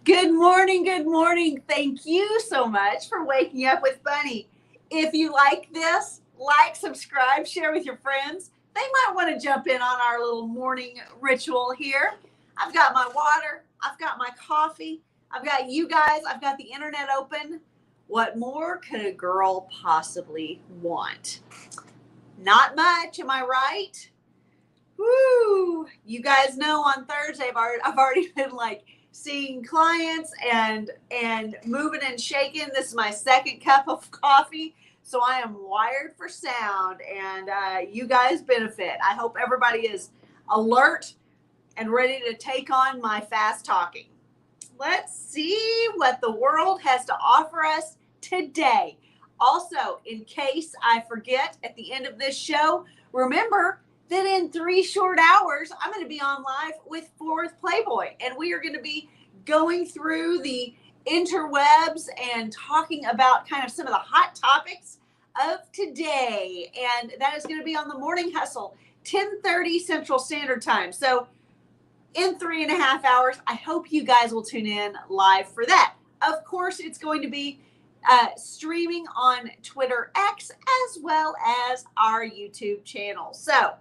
Good morning, good morning. Thank you so much for waking up with Bunny. If you like this, like, subscribe, share with your friends. They might want to jump in on our little morning ritual here. I've got my water, I've got my coffee, I've got you guys, I've got the internet open. What more could a girl possibly want? Not much, am I right? Woo! You guys know on Thursday I've already been like seeing clients and moving and shaking. This is my second cup of coffee, so I am wired for sound, and you guys benefit. I hope everybody is alert and ready to take on my fast talking. Let's see what the world has to offer us today. Also, in case I forget at the end of this show, remember that in 3 short hours, I'm going to be on live with Worth Playboy, and we are going to be going through the interwebs and talking about kind of some of the hot topics of today. And that is going to be on the Morning Hustle, 10:30 Central Standard Time. So in 3.5 hours, I hope you guys will tune in live for that. Of course, it's going to be streaming on Twitter X as well as our YouTube channel. So,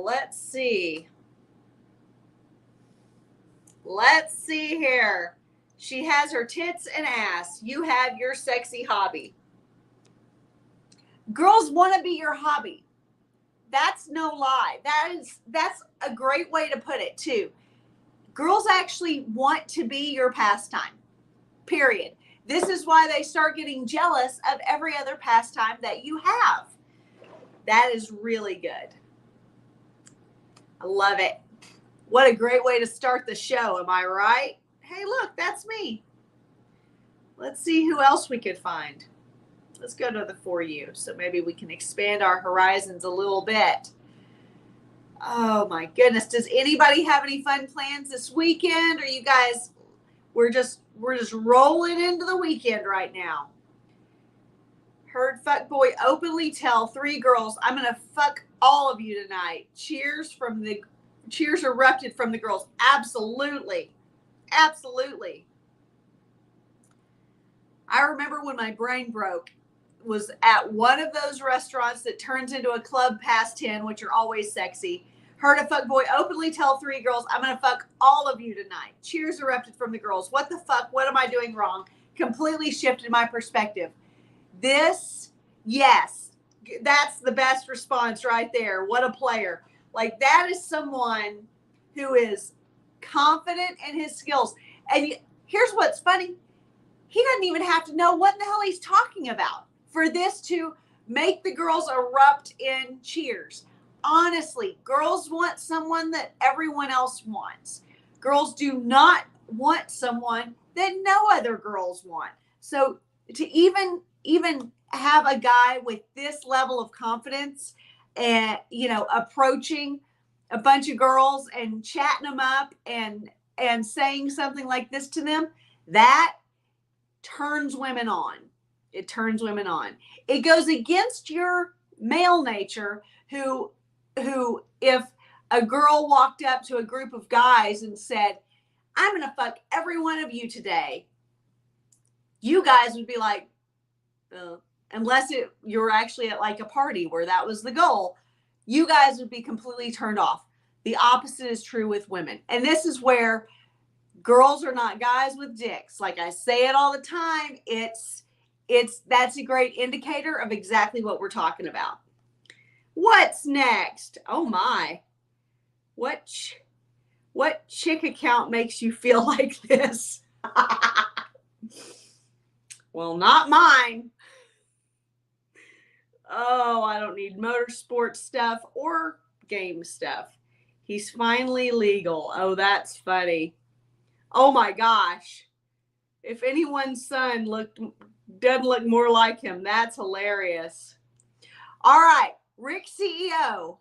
let's see. Let's see here. She has her tits and ass. You have your sexy hobby. Girls want to be your hobby. That's no lie. That's a great way to put it too. Girls actually want to be your pastime. Period. This is why they start getting jealous of every other pastime that you have. That is really good. I love it. What a great way to start the show, am I right? Hey, look, that's me. Let's see who else we could find. Let's go to the For You, so maybe we can expand our horizons a little bit. Oh my goodness. Does anybody have any fun plans this weekend? Or you guys, we're just rolling into the weekend right now. Heard fuckboy openly tell 3 girls, I'm going to fuck all of you tonight. Cheers erupted from the girls. Absolutely. Absolutely. I remember when my brain broke, was at one of those restaurants that turns into a club past 10, which are always sexy. Heard a fuckboy openly tell 3 girls, I'm going to fuck all of you tonight. Cheers erupted from the girls. What the fuck? What am I doing wrong? Completely shifted my perspective. This, yes, that's the best response right there. What a player. Like, that is someone who is confident in his skills. And here's what's funny. He doesn't even have to know what the hell he's talking about for this to make the girls erupt in cheers. Honestly, girls want someone that everyone else wants. Girls do not want someone that no other girls want. So to even have a guy with this level of confidence and, approaching a bunch of girls and chatting them up and saying something like this to them, that turns women on. It turns women on. It goes against your male nature who if a girl walked up to a group of guys and said, I'm going to fuck every one of you today, you guys would be like, unless you're actually at like a party where that was the goal, you guys would be completely turned off. The opposite is true with women. And this is where girls are not guys with dicks. Like I say it all the time, that's a great indicator of exactly what we're talking about. What's next? Oh my. What chick account makes you feel like this? Well, not mine. Oh, I don't need motorsport stuff or game stuff. He's finally legal. Oh, that's funny. Oh my gosh. If anyone's son doesn't look more like him, that's hilarious. All right. Rick CEO.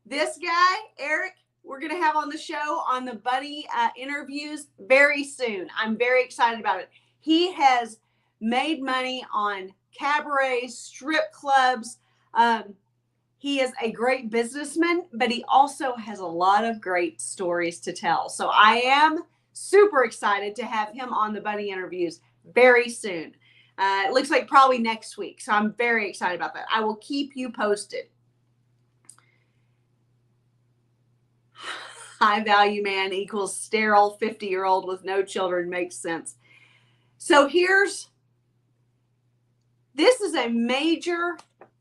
This guy, Eric, we're going to have on the show on the Bunny interviews very soon. I'm very excited about it. He has made money on cabarets, strip clubs, He is a great businessman, but he also has a lot of great stories to tell. So I am super excited to have him on the Bunny Interviews very soon. It looks like probably next week. So I'm very excited about that. I will keep you posted. High value man equals sterile 50-year-old with no children makes sense. So this is a major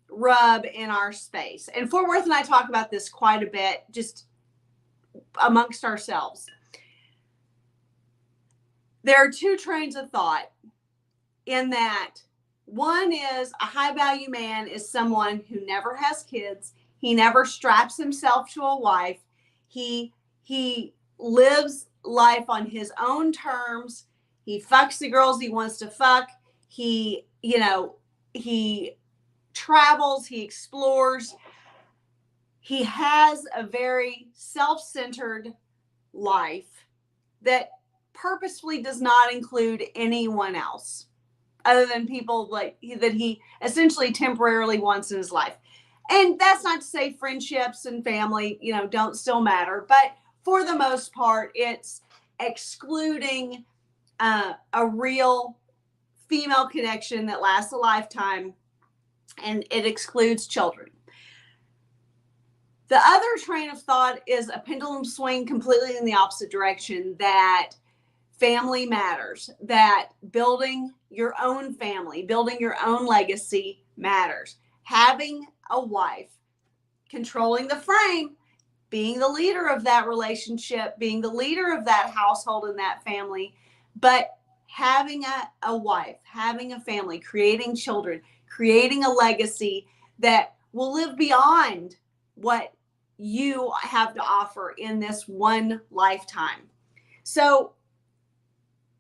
rub in our space. And Fort Worth and I talk about this quite a bit, just amongst ourselves. There are two trains of thought in that. One is a high value man is someone who never has kids. He never straps himself to a wife. He lives life on his own terms. He fucks the girls he wants to fuck. He travels, he explores. He has a very self-centered life that purposefully does not include anyone else other than people like that he essentially temporarily wants in his life. And that's not to say friendships and family, don't still matter, but for the most part, it's excluding a real female connection that lasts a lifetime, and it excludes children. The other train of thought is a pendulum swing completely in the opposite direction, that family matters, that building your own family, building your own legacy matters. Having a wife, controlling the frame, being the leader of that relationship, being the leader of that household and that family, but having a wife, having a family, creating children, creating a legacy that will live beyond what you have to offer in this one lifetime. So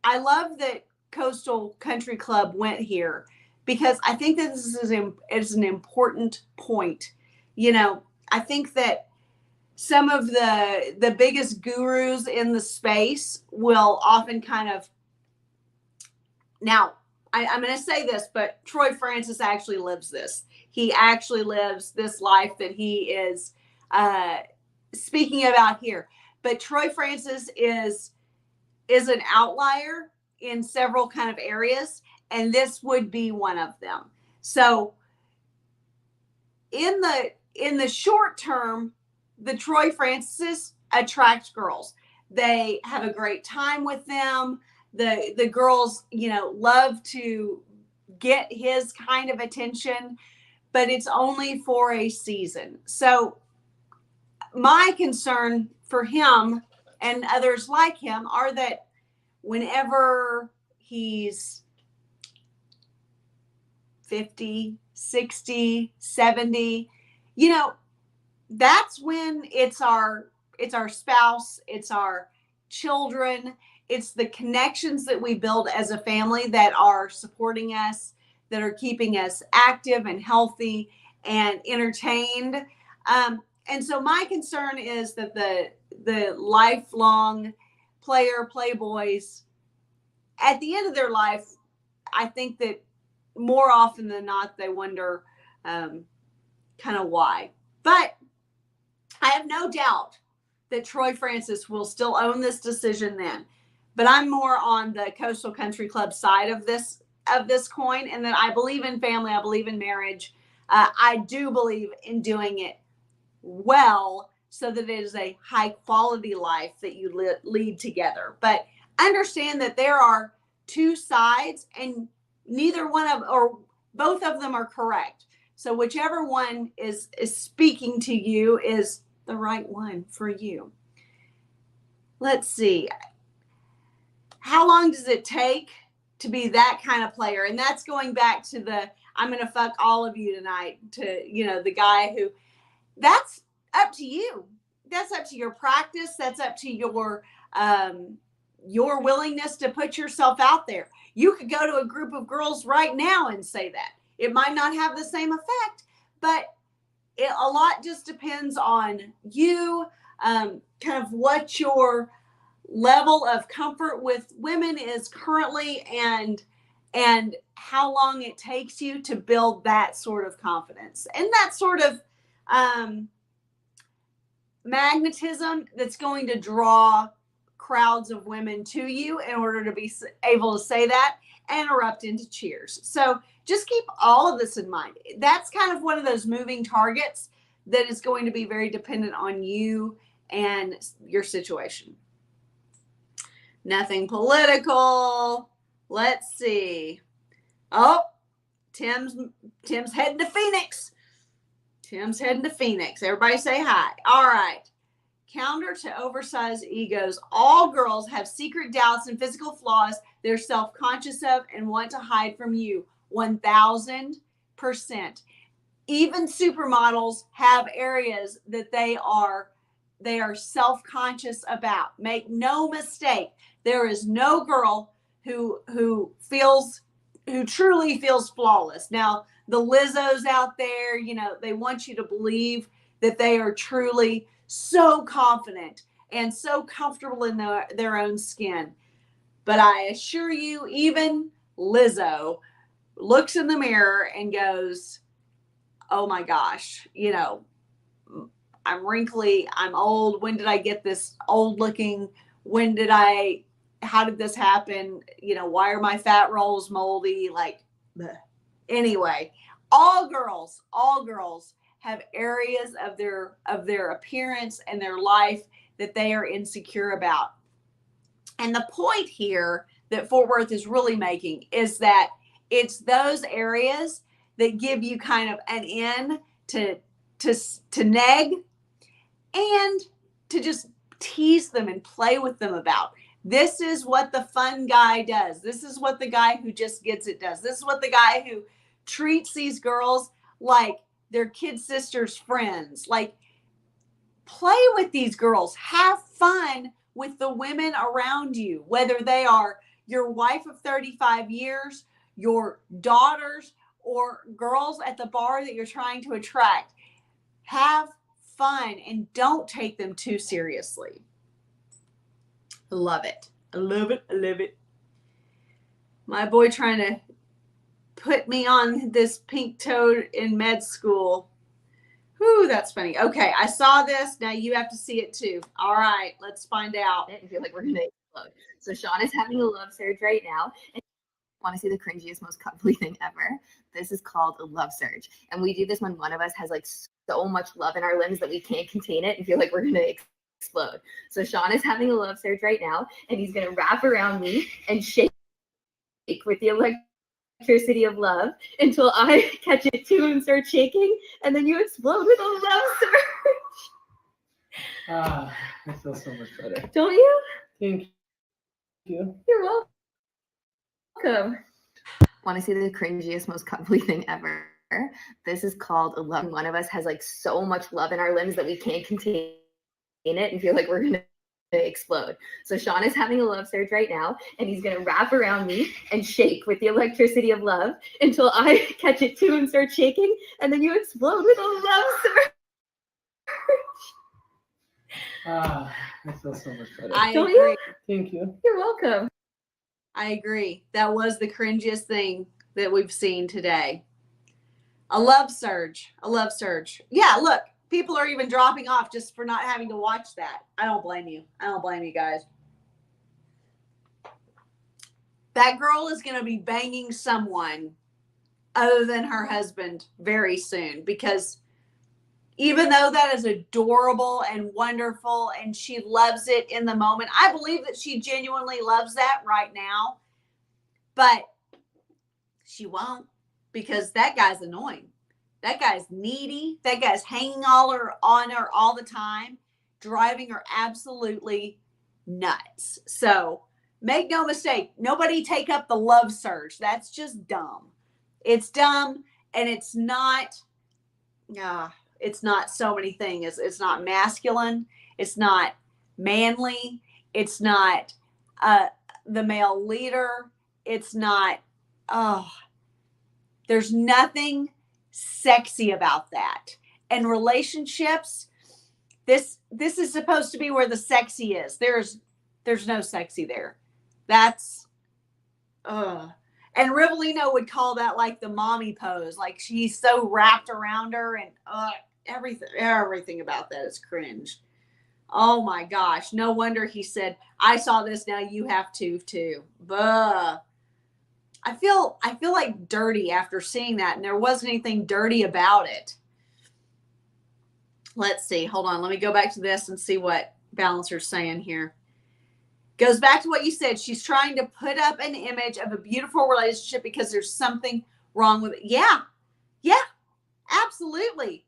I love that Coastal Country Club went here, because I think that this is an important point. I think that some of the biggest gurus in the space will often kind of, now I'm going to say this, but Troy Francis actually lives this. He actually lives this life that he is speaking about here. But Troy Francis is an outlier in several kind of areas, and this would be one of them. So in the short term, the Troy Francis attract girls. They have a great time with them. The girls, love to get his kind of attention, but it's only for a season. So my concern for him and others like him are that whenever he's 50, 60, 70, that's when it's our spouse, it's our children, it's the connections that we build as a family that are supporting us, that are keeping us active and healthy and entertained. And so my concern is that the lifelong playboys, at the end of their life, I think that more often than not, they wonder kind of why. But I have no doubt that Troy Francis will still own this decision then. But I'm more on the Coastal Country Club side of this coin, and that I believe in family, I believe in marriage. I do believe in doing it well so that it is a high quality life that you lead together. But understand that there are two sides, and neither one of, or both of them are correct. So whichever one is speaking to you is the right one for you. Let's see. How long does it take to be that kind of player? And that's going back to the, I'm going to fuck all of you tonight, to, the guy who, that's up to you. That's up to your practice. That's up to your willingness to put yourself out there. You could go to a group of girls right now and say that. It might not have the same effect, but a lot just depends on you, kind of what your level of comfort with women is currently, and how long it takes you to build that sort of confidence. And that sort of Magnetism that's going to draw crowds of women to you in order to be able to say that and erupt into cheers. So just keep all of this in mind. That's kind of one of those moving targets that is going to be very dependent on you and your situation. Nothing political. Let's see. Oh, Tim's heading to Phoenix. Tim's heading to Phoenix. Everybody say hi. All right. Counter to oversized egos. All girls have secret doubts and physical flaws they're self-conscious of and want to hide from you. 1000%. Even supermodels have areas that they are self-conscious about. Make no mistake. There is no girl who truly feels flawless. Now, the Lizzos out there, you know, they want you to believe that they are truly so confident and so comfortable in their own skin. But I assure you, even Lizzo looks in the mirror and goes, oh my gosh, you know, I'm wrinkly, I'm old. When did I get this old looking? How did this happen? You know, why are my fat rolls moldy? Like, bleh. Anyway, all girls have areas of their appearance and their life that they are insecure about. And the point here that Fort Worth is really making is that it's those areas that give you kind of an in to neg and to just tease them and play with them about. This is what the fun guy does. This is what the guy who just gets it does. This is what the guy who treats these girls like their kid sister's friends. Like, play with these girls. Have fun with the women around you, whether they are your wife of 35 years, your daughters, or girls at the bar that you're trying to attract. Have fun and don't take them too seriously. I love it. I love it. I love it. My boy trying to put me on this pink toad in med school. Whew, that's funny. Okay, I saw this. Now you have to see it too. All right, let's find out. I feel like we're gonna explode. So Sean is having a love surge right now. And want to see the cringiest, most cuddly thing ever? This is called a love surge. And we do this when one of us has like so much love in our limbs that we can't contain it and feel like we're gonna explode. So Sean is having a love surge right now, and he's gonna wrap around me and shake with the electricity of love until I catch it too and start shaking, and then you explode with a love surge. I feel so much better. Don't you? Thank you. You're welcome. Want to see the cringiest, most cuddly thing ever? This is called a love. One of us has like so much love in our limbs that we can't contain it and feel like we're gonna explode. So Sean is having a love surge right now, and he's gonna wrap around me and shake with the electricity of love until I catch it too and start shaking, and then you explode with a love surge. I feel so much better. I Don't agree. you? Thank you. You're welcome. I agree. That was the cringiest thing that we've seen today. A love surge. A love surge. Yeah, look, people are even dropping off just for not having to watch that. I don't blame you. I don't blame you guys. That girl is going to be banging someone other than her husband very soon, because even though that is adorable and wonderful and she loves it in the moment, I believe that she genuinely loves that right now, but she won't, because that guy's annoying. That guy's needy. That guy's hanging on her all the time, driving her absolutely nuts. So make no mistake, nobody take up the love surge. That's just dumb. It's dumb, and it's not so many things. It's not masculine. It's not manly. It's not the male leader. It's not, there's nothing sexy about that. And relationships, this is supposed to be where the sexy is. There's no sexy there. That's and Rivellino would call that like the mommy pose. Like, she's so wrapped around her, and everything about that is cringe. Oh my gosh. No wonder he said, I saw this, now you have to too. Buh. I feel like dirty after seeing that, and there wasn't anything dirty about it. Let's see. Hold on. Let me go back to this and see what Balancer's saying here. Goes back to what you said. She's trying to put up an image of a beautiful relationship because there's something wrong with it. Yeah. Yeah. Absolutely.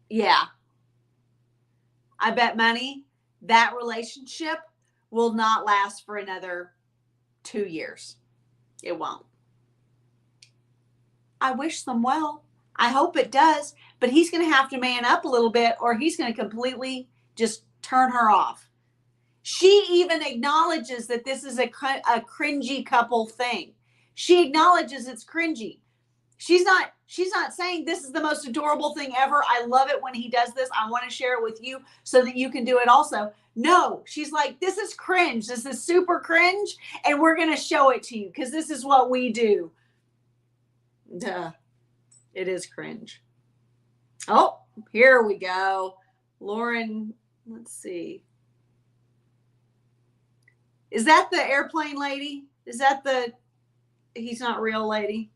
Yeah. I bet money that relationship will not last for another 2 years. It won't. I wish them well. I hope it does, but he's going to have to man up a little bit or he's going to completely just turn her off. She even acknowledges that this is a cringy couple thing. She acknowledges it's cringy. She's not saying this is the most adorable thing ever. I love it when he does this. I want to share it with you so that you can do it also. No, she's like, this is cringe. This is super cringe. And we're going to show it to you because this is what we do. Duh. It is cringe. Oh, here we go. Lauren, let's see. Is that the airplane lady? Is that the he's not real lady?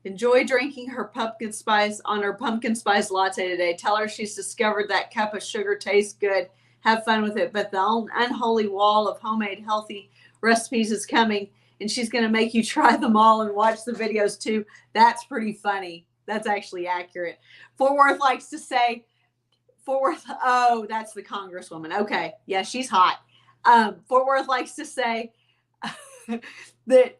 Enjoy drinking her pumpkin spice latte today. Tell her she's discovered that cup of sugar tastes good. Have fun with it. But the unholy wall of homemade healthy recipes is coming, and she's going to make you try them all and watch the videos too. That's pretty funny. That's actually accurate. Fort Worth likes to say, oh, that's the Congresswoman. Okay. Yeah, she's hot. Fort Worth likes to say that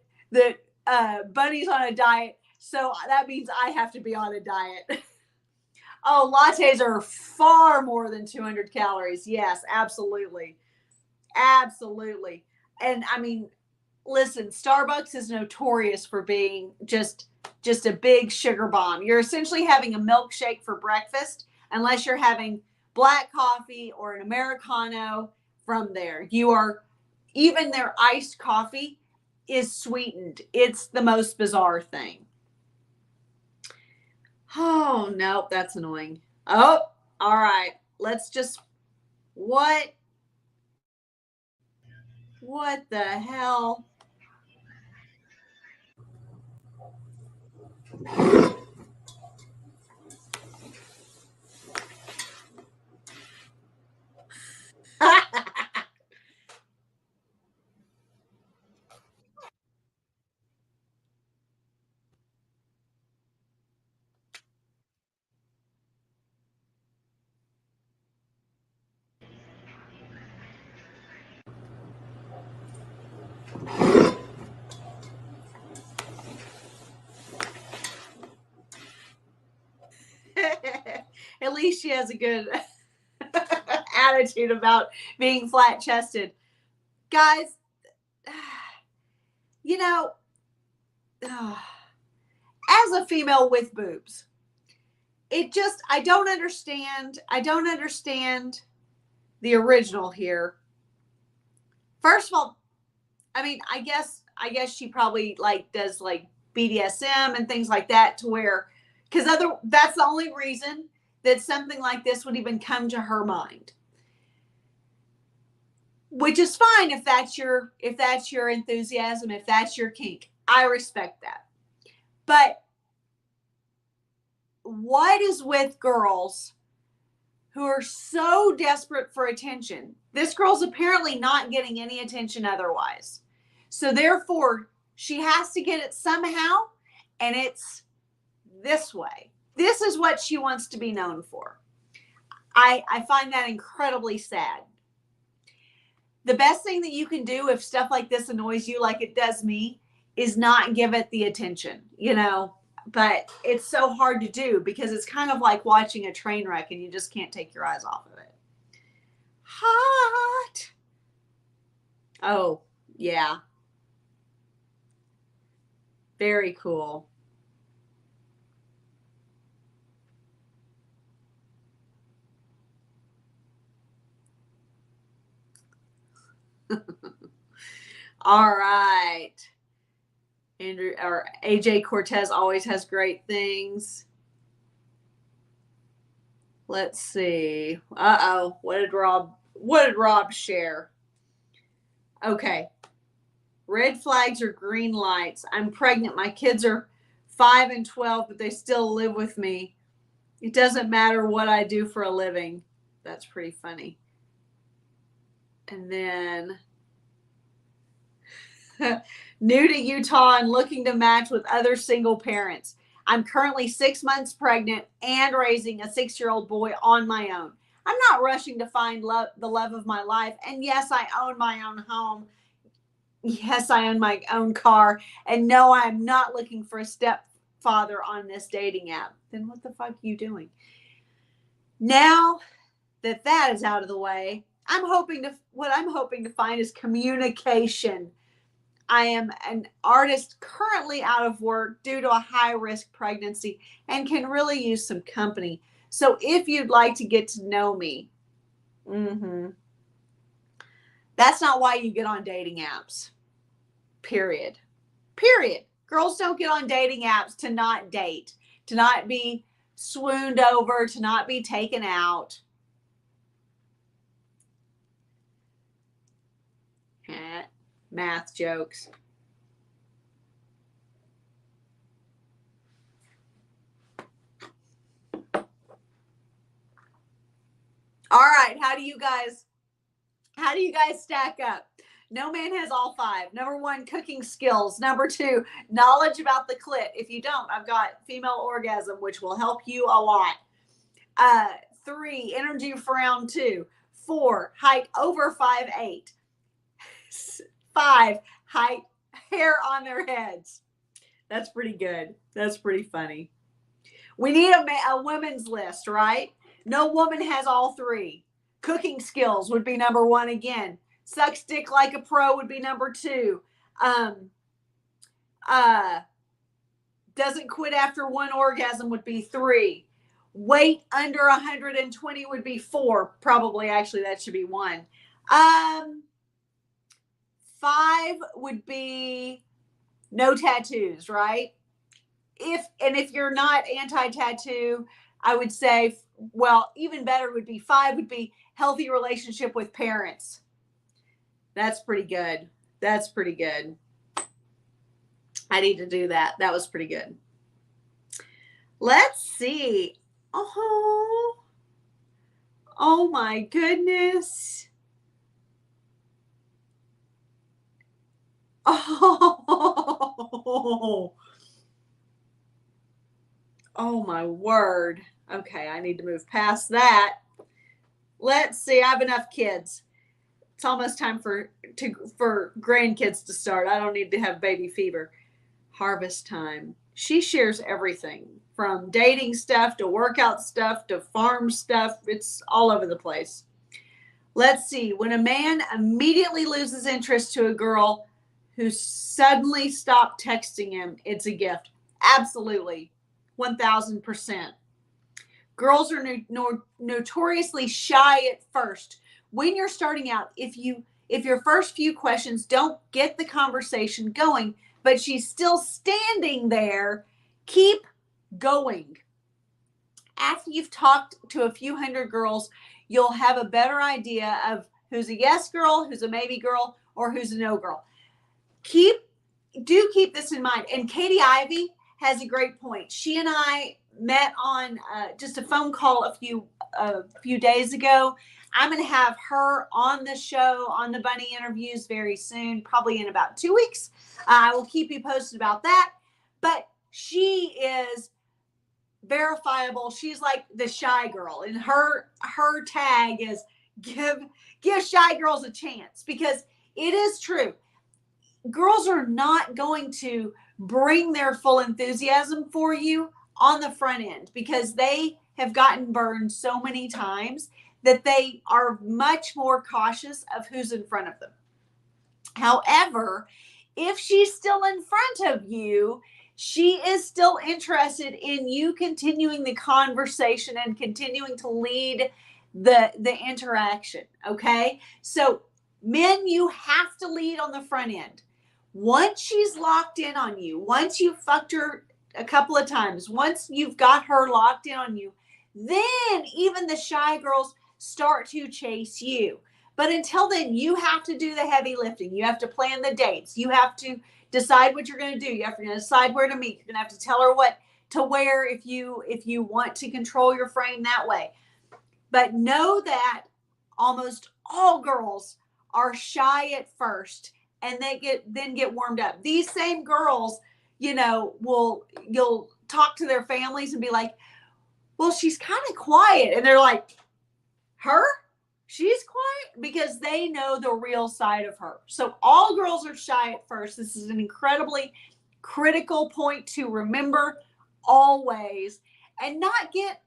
Bunny's on a diet. So that means I have to be on a diet. Oh, lattes are far more than 200 calories. Yes, absolutely. Absolutely. And I mean, listen, Starbucks is notorious for being just a big sugar bomb. You're essentially having a milkshake for breakfast, unless you're having black coffee or an Americano from there. Even their iced coffee is sweetened. It's the most bizarre thing. Oh, nope, that's annoying. Oh, all right. Let's just, what the hell? At least she has a good attitude about being flat chested. Guys, you know, as a female with boobs, I don't understand the original here. First of all, I mean, I guess she probably does BDSM and things like that to where, that's the only reason that something like this would even come to her mind. Which is fine if that's your enthusiasm, if that's your kink. I respect that. But what is with girls who are so desperate for attention? This girl's apparently not getting any attention otherwise. So therefore, she has to get it somehow, and it's this way. This is what she wants to be known for. I find that incredibly sad. The best thing that you can do if stuff like this annoys you like it does me is not give it the attention, but it's so hard to do because it's kind of like watching a train wreck and you just can't take your eyes off of it. Hot. Oh, yeah. Very cool. All right. Andrew or AJ Cortez always has great things. Let's see. Uh-oh. What did Rob share? Okay. Red flags or green lights. I'm pregnant. My kids are 5 and 12, but they still live with me. It doesn't matter what I do for a living. That's pretty funny. And then new to Utah and looking to match with other single parents. I'm currently 6 months pregnant and raising a 6-year-old boy on my own. I'm not rushing to find the love of my life. And yes, I own my own home. Yes, I own my own car. And no, I'm not looking for a stepfather on this dating app. Then what the fuck are you doing? Now that that is out of the way, what I'm hoping to find is communication. I am an artist currently out of work due to a high-risk pregnancy and can really use some company. So if you'd like to get to know me, that's not why you get on dating apps. Period. Girls don't get on dating apps to not date, to not be swooned over, to not be taken out. Math jokes. All right, how do you guys stack up? No man has all 5. Number 1, cooking skills. Number 2, knowledge about the clit. If you don't, I've got female orgasm, which will help you a lot. 3, energy for round 2. 4, height over 5'8". 5, height, hair on their heads. That's pretty good. That's pretty funny. We need a women's list, right? No woman has all 3. Cooking skills would be number 1 again. Sucks dick like a pro would be number 2. Doesn't quit after 1 orgasm would be 3. Weight under 120 would be 4. Probably, actually, that should be 1. 5 would be no tattoos, right? If you're not anti-tattoo, I would say, well, even better would be 5 would be healthy relationship with parents. That's pretty good. That's pretty good. I need to do that. That was pretty good. Let's see. Oh my goodness. Oh my word. Okay, I need to move past that. Let's see. I have enough kids. It's almost time for grandkids to start. I don't need to have baby fever. Harvest time. She shares everything from dating stuff to workout stuff to farm stuff. It's all over the place. Let's see. When a man immediately loses interest to a girl who suddenly stopped texting him, it's a gift. Absolutely. 1000%. Girls are notoriously shy at first. When you're starting out, if your first few questions don't get the conversation going, but she's still standing there, keep going. After you've talked to a few hundred girls, you'll have a better idea of who's a yes girl, who's a maybe girl, or who's a no girl. Keep this in mind. And Katie Ivy has a great point. She and I met on just a phone call a few days ago. I'm going to have her on the show, on the Bunny interviews very soon, probably in about 2 weeks. I will keep you posted about that. But she is verifiable. She's like the shy girl, and her tag is give shy girls a chance, because it is true. Girls are not going to bring their full enthusiasm for you on the front end, because they have gotten burned so many times that they are much more cautious of who's in front of them. However, if she's still in front of you, she is still interested in you continuing the conversation and continuing to lead the interaction. Okay. So men, you have to lead on the front end. Once she's locked in on you, once you've fucked her a couple of times, once you've got her locked in on you, then even the shy girls start to chase you. But until then, you have to do the heavy lifting. You have to plan the dates. You have to decide what you're going to do. You have to decide where to meet. You're going to have to tell her what to wear if you want to control your frame that way. But know that almost all girls are shy at first, and they get warmed up. These same girls, you'll talk to their families and be like, well, she's kind of quiet. And they're like, her? She's quiet? Because they know the real side of her. So all girls are shy at first. This is an incredibly critical point to remember always, and not get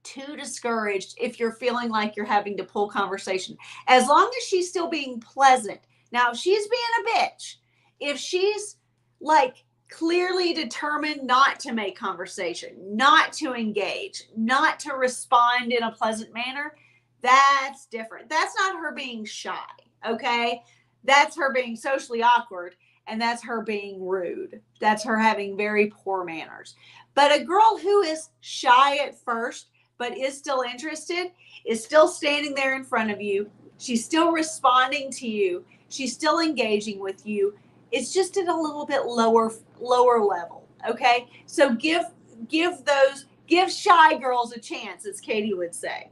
too discouraged if you're feeling like you're having to pull conversation. As long as she's still being pleasant. Now, if she's being a bitch, if she's like clearly determined not to make conversation, not to engage, not to respond in a pleasant manner, that's different. That's not her being shy, okay? That's her being socially awkward, and that's her being rude. That's her having very poor manners. But a girl who is shy at first, but is still interested, is still standing there in front of you. She's still responding to you. She's still engaging with you. It's just at a little bit lower level, okay? So give shy girls a chance, as Katie would say.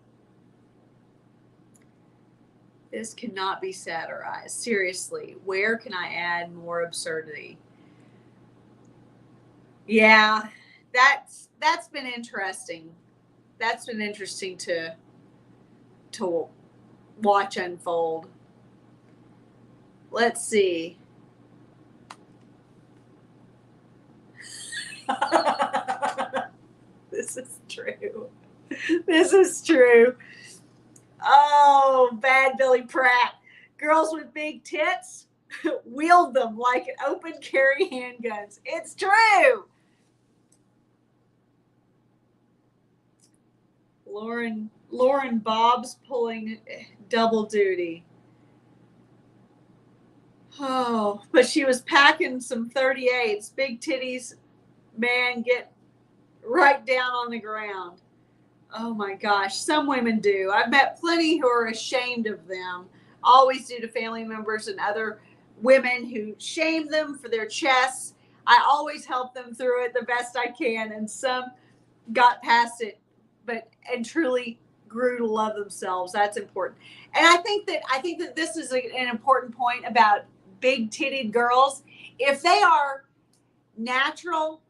This cannot be satirized. Seriously, where can I add more absurdity? Yeah, that's been interesting. That's been interesting to watch unfold. Let's see. This is true. This is true. Oh, bad Billy Pratt. Girls with big tits wield them like an open carry handguns. It's true. Lauren Bob's pulling double duty. Oh, but she was packing some 38s. Big titties, man, get right down on the ground. Oh my gosh, some women do. I've met plenty who are ashamed of them. Always do to family members and other women who shame them for their chests. I always help them through it the best I can, and some got past it, and truly grew to love themselves. That's important. And I think that this is an important point about big-titted girls. If they are natural,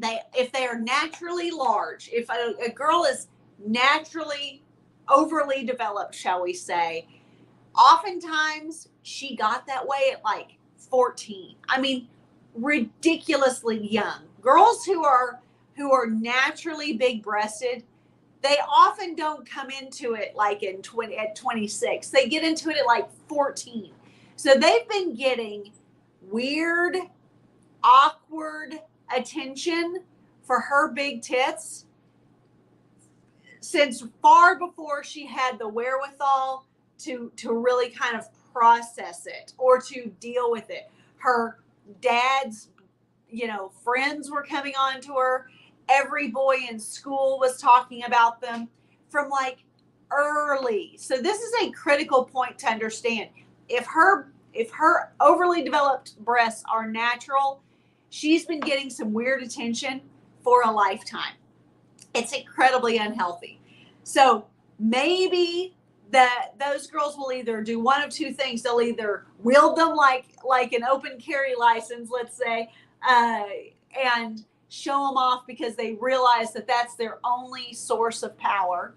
if they are naturally large, if a girl is naturally overly developed, shall we say, oftentimes she got that way at like 14. I mean, ridiculously young. Girls who are naturally big-breasted, they often don't come into it like at 26. They get into it at like 14. So they've been getting weird, awkward attention for her big tits since far before she had the wherewithal to really kind of process it or to deal with it. Her dad's, friends were coming on to her. Every boy in school was talking about them from like early. So this is a critical point to understand. If her overly developed breasts are natural, she's been getting some weird attention for a lifetime. It's incredibly unhealthy. So maybe those girls will either do one of two things. They'll either wield them like an open carry license, let's say, and show them off because they realize that that's their only source of power.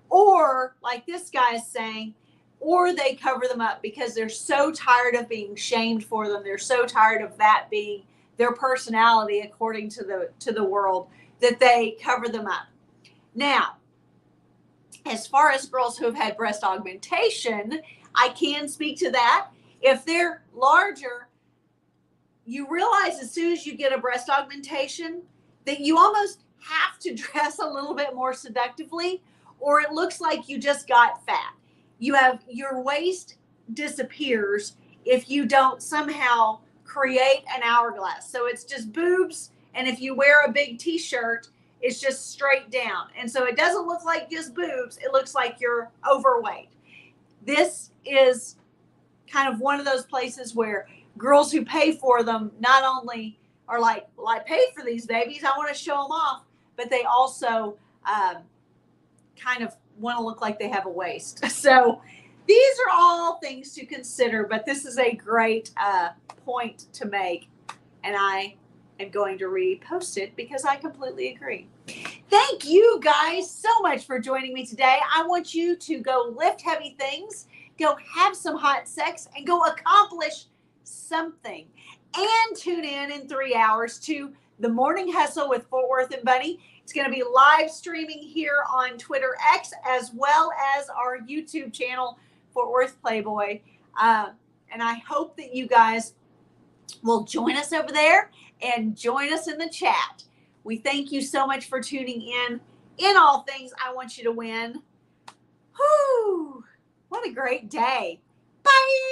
Or, like this guy is saying, or they cover them up because they're so tired of being shamed for them. They're so tired of that being their personality according to the world that they cover them up. Now, as far as girls who have had breast augmentation, I can speak to that. If they're larger, you realize as soon as you get a breast augmentation that you almost have to dress a little bit more seductively, or it looks like you just got fat. Your waist disappears if you don't somehow create an hourglass. So it's just boobs, and if you wear a big t-shirt, it's just straight down. And so it doesn't look like just boobs. It looks like you're overweight. This is kind of one of those places where girls who pay for them not only are like, well, I paid for these babies, I want to show them off, but they also kind of want to look like they have a waist. So these are all things to consider, but this is a great point to make, and I am going to repost it because I completely agree. Thank you guys so much for joining me today. I want you to go lift heavy things, go have some hot sex, and go accomplish something. And tune in 3 hours to The Morning Hustle with Fort Worth and Bunny. It's going to be live streaming here on Twitter X, as well as our YouTube channel, Fort Worth Playboy. And I hope that you guys will join us over there and join us in the chat. We thank you so much for tuning in. In all things, I want you to win. Whew, what a great day. Bye.